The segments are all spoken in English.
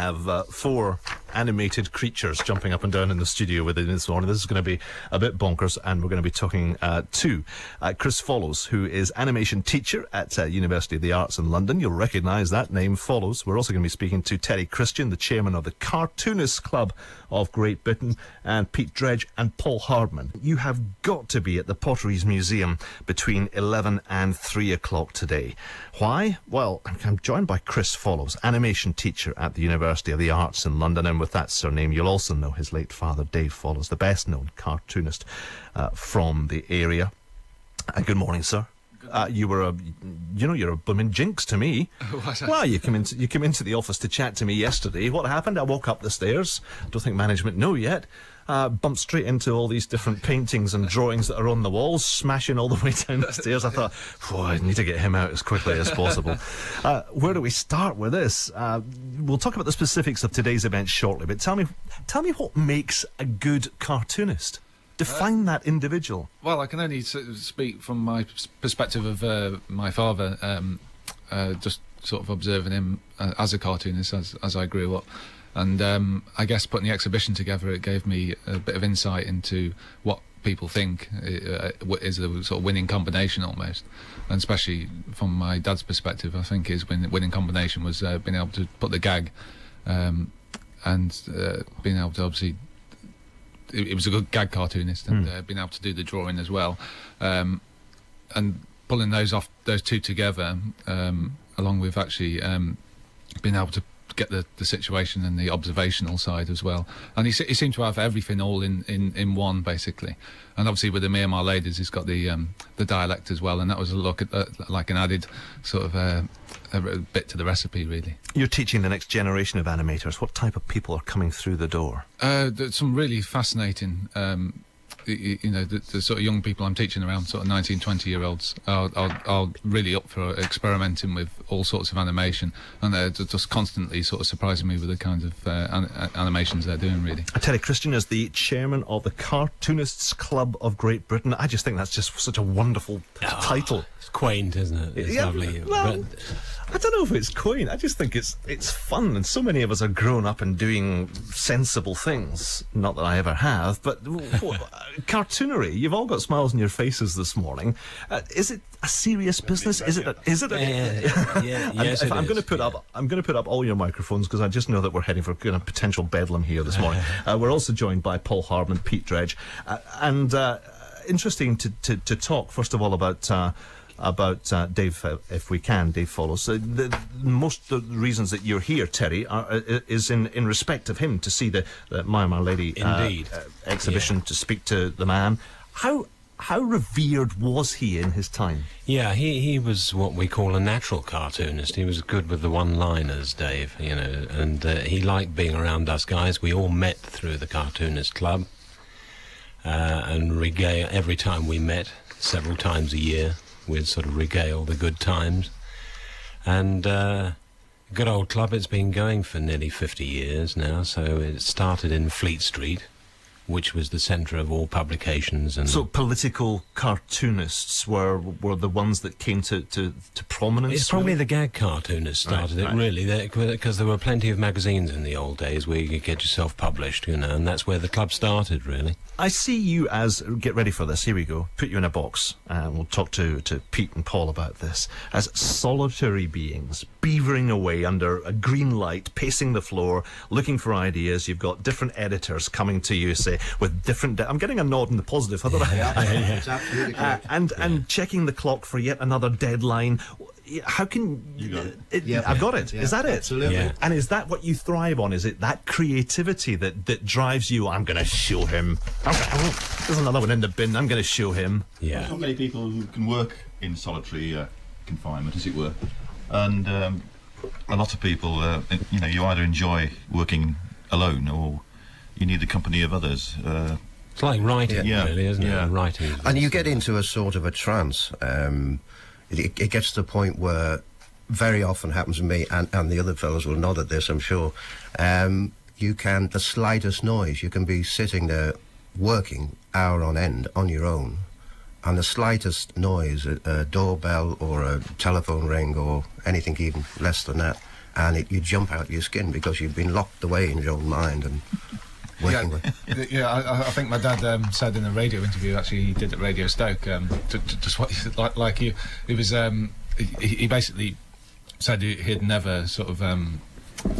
have 4 animated creatures jumping up and down in the studio with it this morning. This is going to be a bit bonkers, and we're going to be talking to Chris Follows, who is animation teacher at University of the Arts in London. You'll recognise that name, Follows. We're also going to be speaking to Terry Christian, the chairman of the Cartoonists Club of Great Britain, and Pete Dredge and Paul Hardman. You have got to be at the Potteries Museum between 11 and 3 o'clock today. Why? Well, I'm joined by Chris Follows, animation teacher at the University of the Arts in London, and with that surname you'll also know his late father, Dave Follows, the best known cartoonist from the area. Good morning, sir. You're a blooming jinx to me. Well, you came into the office to chat to me yesterday. What happened? I woke up the stairs. Don't think management know yet. Bumped straight into all these different paintings and drawings that are on the walls, smashing all the way down the stairs. I thought, I need to get him out as quickly as possible. Where do we start with this? We'll talk about the specifics of today's event shortly, but tell me what makes a good cartoonist. Define that individual. Well, I can only speak from my perspective of my father, just sort of observing him as a cartoonist as I grew up. And I guess putting the exhibition together, it gave me a bit of insight into what people think is a sort of winning combination almost. And especially from my dad's perspective, I think his winning combination was being able to put the gag and being able to obviously... It was a good gag cartoonist, and being able to do the drawing as well, and pulling those two together, along with actually being able to get the situation and the observational side as well. And he seemed to have everything all in one, basically. And obviously with the Me and My Ladies, he's got the dialect as well, and that was a look at like an added sort of a bit to the recipe, really. You're teaching the next generation of animators. What type of people are coming through the door? There's some really fascinating, the sort of young people I'm teaching around, sort of 19, 20-year-olds, are really up for experimenting with all sorts of animation, and they're just constantly sort of surprising me with the kinds of animations they're doing, really. Terry Christian is the chairman of the Cartoonists Club of Great Britain. I just think that's just such a wonderful title. It's quaint, isn't it? It's lovely. Well, I don't know if it's quaint. I just think it's fun, and so many of us are grown up and doing sensible things. Not that I ever have, but cartoonery. You've all got smiles on your faces this morning. Is it a serious business? Is it? Yes. I'm going to put up all your microphones because I just know that we're heading for kind of potential bedlam here this morning. We're also joined by Paul Hardman, Pete Dredge, and interesting to talk first of all about Dave, if we can, Dave Follows. Most of the reasons that you're here, Terry, is in respect of him, to see the My Lady exhibition, to speak to the man. How revered was he in his time? Yeah, he was what we call a natural cartoonist. He was good with the one-liners, Dave, and he liked being around us guys. We all met through the Cartoonist Club, and every time we met, several times a year, we'd sort of regale the good times. And good old club, it's been going for nearly 50 years now, so it started in Fleet Street, which was the centre of all publications. And so political cartoonists were the ones that came to prominence? It's probably the gag cartoonists started it, really, because there were plenty of magazines in the old days where you could get yourself published, and that's where the club started, really. I see you as, get ready for this, here we go, put you in a box, and we'll talk to Pete and Paul about this, as solitary beings, beavering away under a green light, pacing the floor, looking for ideas. You've got different editors coming to you, say, with different... I'm getting a nod in the positive, haven't I? It's absolutely correct. And checking the clock for yet another deadline. How can... I've got it. Yeah, is that it? Absolutely. Yeah. And is that what you thrive on? Is it that creativity that drives you? I'm going to show him. There's another one in the bin. I'm going to show him. Yeah. There's not many people who can work in solitary confinement, as it were. And a lot of people, you either enjoy working alone or you need the company of others. It's like writing, really, isn't it? Writing. And you get into a sort of a trance. It gets to the point where very often happens to me, and the other fellows will nod at this, I'm sure. The slightest noise, you can be sitting there working hour on end on your own, and the slightest noise, a doorbell or a telephone ring or anything even less than that, and you jump out of your skin because you've been locked away in your own mind and working with. Yeah, I think my dad said in a radio interview, actually, he did at Radio Stoke, just what like you. He was he basically said he'd never sort of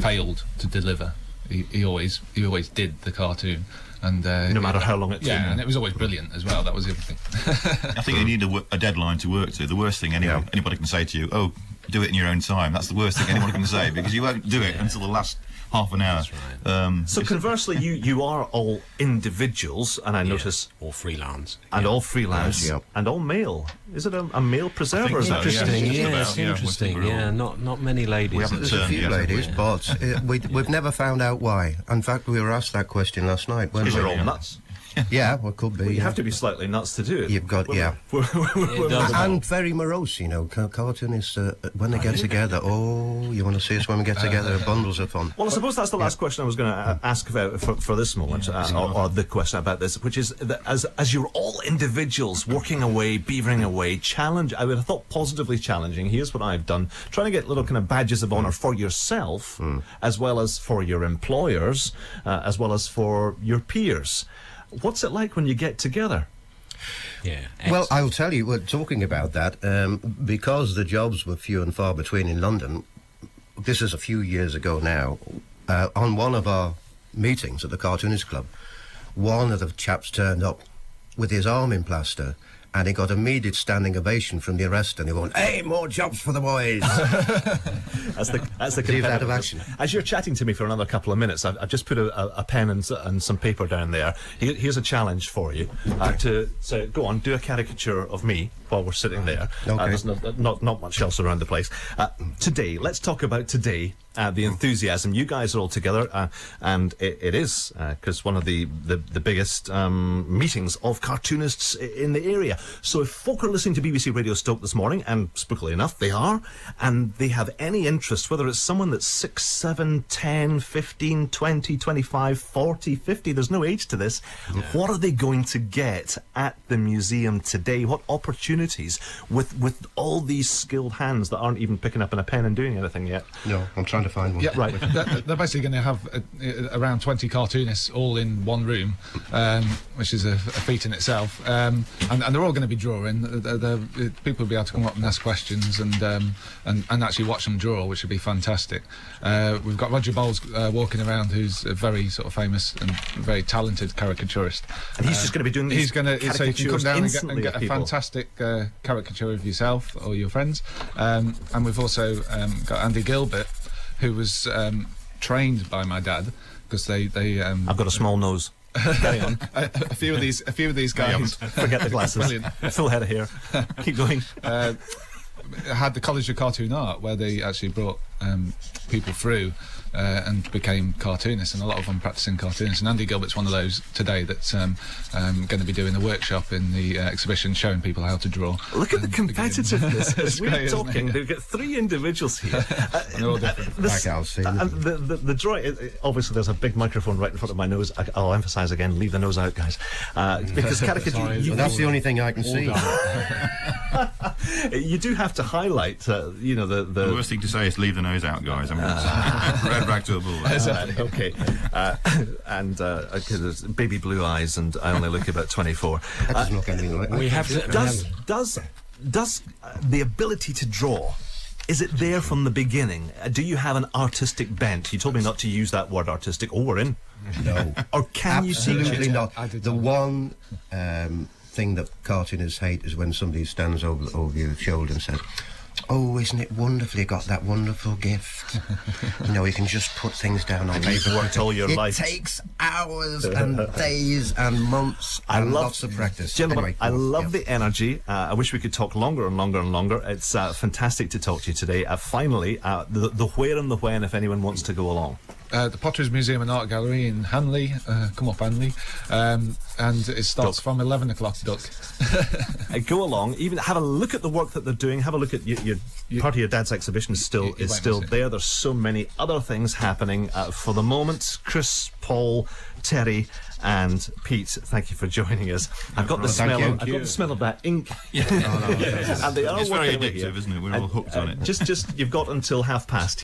failed to deliver. He always did the cartoon, and no matter how long it took. Yeah, and it was always brilliant as well. That was the other thing. I think you need a deadline to work to. The worst thing anybody can say to you, oh, do it in your own time. That's the worst thing anyone can say, because you won't do it until the last half an hour. That's right. So conversely, you are all individuals, and I notice... Or freelance. And all freelance, and all male. Is it a male preserver? Is that Interesting, yeah. it's interesting. Yeah, not many ladies. We haven't There's a few ladies, yeah. but we've never found out why. In fact, we were asked that question last night. Because you're all nuts. Yeah, well, could be. Well, you yeah. have to be slightly nuts to do it. You've got, yeah. And very morose, you know. Cartoonists, when they get together, you want to see us when we get together, bundles of fun. Well, I suppose that's the last question I was going to ask about for this moment, or the question about this, which is that as you're all individuals working away, beavering away, I would have thought positively challenging. Here's what I've done: trying to get little kind of badges of honour for yourself, as well as for your employers, as well as for your peers. What's it like when you get together? Yeah. Well, I'll tell you, we're talking about that, because the jobs were few and far between in London. This is a few years ago now. On one of our meetings at the Cartoonist Club, one of the chaps turned up with his arm in plaster, and he got immediate standing ovation from the rest, and he went, "Hey, more jobs for the boys!" That's the Leave that of action. As you're chatting to me for another couple of minutes, I've just put a pen and some paper down there. Here's a challenge for you to go on, do a caricature of me while we're sitting there. Okay. There's not much else around the place. Today, let's talk about today. The enthusiasm. You guys are all together, and it is because one of the biggest meetings of cartoonists in the area. So if folk are listening to BBC Radio Stoke this morning, and spookily enough they are, and they have any interest, whether it's someone that's 6, 7, 10, 15, 20, 25, 40, 50, there's no age to this, what are they going to get at the museum today? What opportunities with all these skilled hands that aren't even picking up a pen and doing anything yet? No, I'm trying to find one. Yeah, right. They're basically going to have around 20 cartoonists all in one room, which is a feat in itself. And they're all going to be drawing. People will be able to come up and ask questions and actually watch them draw, which would be fantastic. We've got Roger Bowles walking around, who's a very sort of famous and very talented caricaturist. And he's just going to be doing these He's going to, so you can come down and get a people. fantastic caricature of yourself or your friends. And we've also got Andy Gilbert, who was trained by my dad, because they I've got a small nose. Carry on. a few of these guys. Forget the glasses. Brilliant. Full head of hair. Keep going. Had the College of Cartoon Art, where they actually brought people through and became cartoonists, and a lot of them practicing cartoonists. And Andy Gilbert's one of those today that's going to be doing a workshop in the exhibition, showing people how to draw. Look at the competitiveness. As we're great, talking, they've got 3 individuals here. They're all different. The drawing, obviously there's a big microphone right in front of my nose. I'll emphasise again, leave the nose out, guys. Because caricature... That's the only thing I can see. You do have to highlight, the worst thing to say is leave the nose out, guys. I mean, red rag to a bull. Okay. And there's baby blue eyes, and I only look about 24. That doesn't look anything like that. We have to... Does the ability to draw, is it there from the beginning? Do you have an artistic bent? You told me not to use that word artistic. Oh, we're in. No. Or can you see Absolutely it? not. The one thing that cartoonists hate is when somebody stands over your shoulder and says, "Oh, isn't it wonderful? You got that wonderful gift." You know, you can just put things down on paper. You've worked all your life. It takes hours and days and months and lots of practice. Gentlemen, Anyway, I love the energy. I wish we could talk longer and longer and longer. It's fantastic to talk to you today. Finally, the where and the when, if anyone wants to go along. The Potteries Museum and Art Gallery in Hanley, come up Hanley, and it starts from 11 o'clock, Duck. Go along, even have a look at the work that they're doing, have a look at part of your dad's exhibition is still there. There's so many other things happening for the moment. Chris, Paul, Terry and Pete, thank you for joining us. I've got the smell of that ink. Yeah. And they are it's very working addictive, isn't it? We're all hooked on it. Just you've got until past.